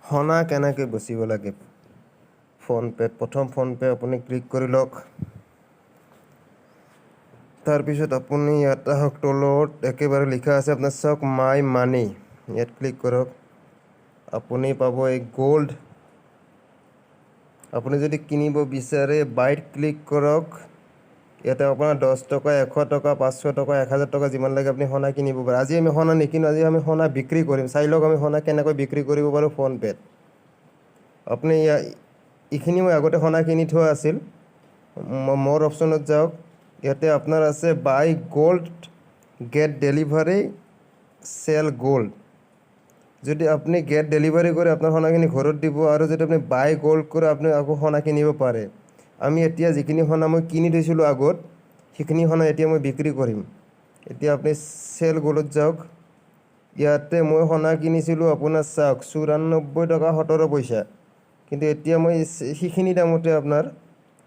হনা কেনেকৈ বচিব লাগে ফোনপে প্ৰথম ফোনপে আপুনি ক্লিক কৰি লওক তাৰপিছত আপুনি ইয়াত আহক তলত একেবাৰে লিখা আছে আপোনাৰ চাওক মাই মানি ইয়াত ক্লিক কৰক আপুনি পাব এই গোল্ড আপুনি যদি কিনিব বিচাৰে বাইট ক্লিক কৰক ইয়াতে আপোনাৰ 10 টকা 100 টকা 500 টকা 1000 টকা যিমান লাগে আপুনি সোণা কিনিব পাৰে আজি আমি সোণা নিকিনো আজি আমি সোণা বিক্ৰী কৰিম চাই লওক আমি সোণা কেনেকৈ বিক্ৰী কৰিব পাৰোঁ ফোনপেত আপুনি এইখিনি মই আগতে সোণা কিনি থোৱা আছিল মোৰ অপশ্যনত যাওক ইয়াতে আপোনাৰ আছে buy gold get delivery sell gold যদি আপুনি গেট ডেলিভাৰী কৰে আপোনাৰ সোণাখিনি ঘৰত দিব আৰু যদি আপুনি বাই গোল্ড কৰে আপুনি আকৌ সোণা কিনিব পাৰে আমি এতিয়া যিখিনি সোণা মই কিনি থৈছিলোঁ আগত সেইখিনি সোণা এতিয়া মই বিক্ৰী কৰিম এতিয়া আপুনি চেল গোল্ডত যাওক ইয়াতে মই সোণা কিনিছিলোঁ আপোনাৰ চাওক 94 টকা 17 পইচা কিন্তু এতিয়া মই সেইখিনি দামতে আপোনাৰ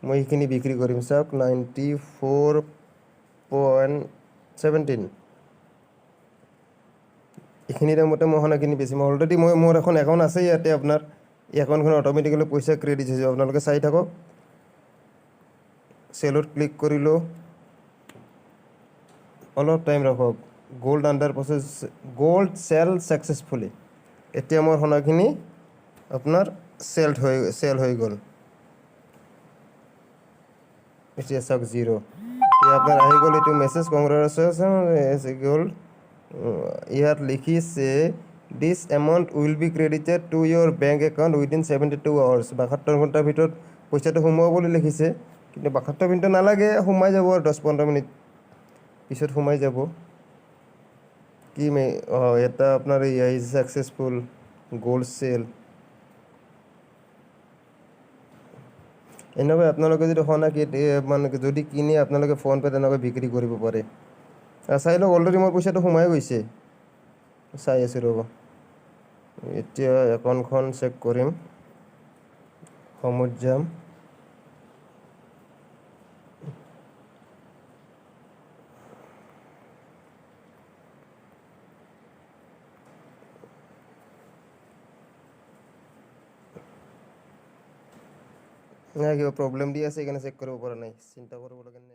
মই সেইখিনি বিক্ৰী কৰিম চাওক 94.17 এইখিনি দামতে মই সোণাখিনি বেচিম অলৰেডি মোৰ এখন একাউণ্ট আছে ইয়াতে আপোনাৰ এই একাউণ্টখন অট'মেটিকেলি পইচা ক্ৰেডিট হৈ যাব আপোনালোকে চাই থাকক চেলত ক্লিক কৰিলোঁ অলপ টাইম ৰাখক gold under process gold sell successfully এতিয়া মোৰ সোণাখিনি আপোনাৰ চেল হৈ গ'ল এতিয়া চাওক জিৰ' এতিয়া আপোনাৰ আহি গ'ল এইটো মেছেজ কংগ্ৰেচুলেশ্যন গ'ল ইয়াত লিখিছে দিছ amount will be credited to your bank account within 72 hours 72 ঘণ্টাৰ ভিতৰত পইচাটো সোমাব বুলি লিখিছে কিন্তু 72 মিনিট নালাগে সোমাই যাব আৰু 10-15 মিনিট পিছত সোমাই যাব কি এটা আপোনাৰ এই ছাকচেছফুল গোল্ড চেল এনেকৈ আপোনালোকে যদি সোণা মানে যদি কিনে আপোনালোকে ফোনপে তেনেকৈ বিক্ৰী কৰিব পাৰে চাই লওক অলৰেডি মোৰ পইচাটো সোমাই গৈছে চাই আছোঁ ৰ'ব এতিয়া একাউণ্টখন চেক কৰিম হোমত যাম কিবা প্ৰব্লেম দি আছে সেইকাৰণে চেক কৰিব পৰা নাই চিন্তা কৰিব লগা নাই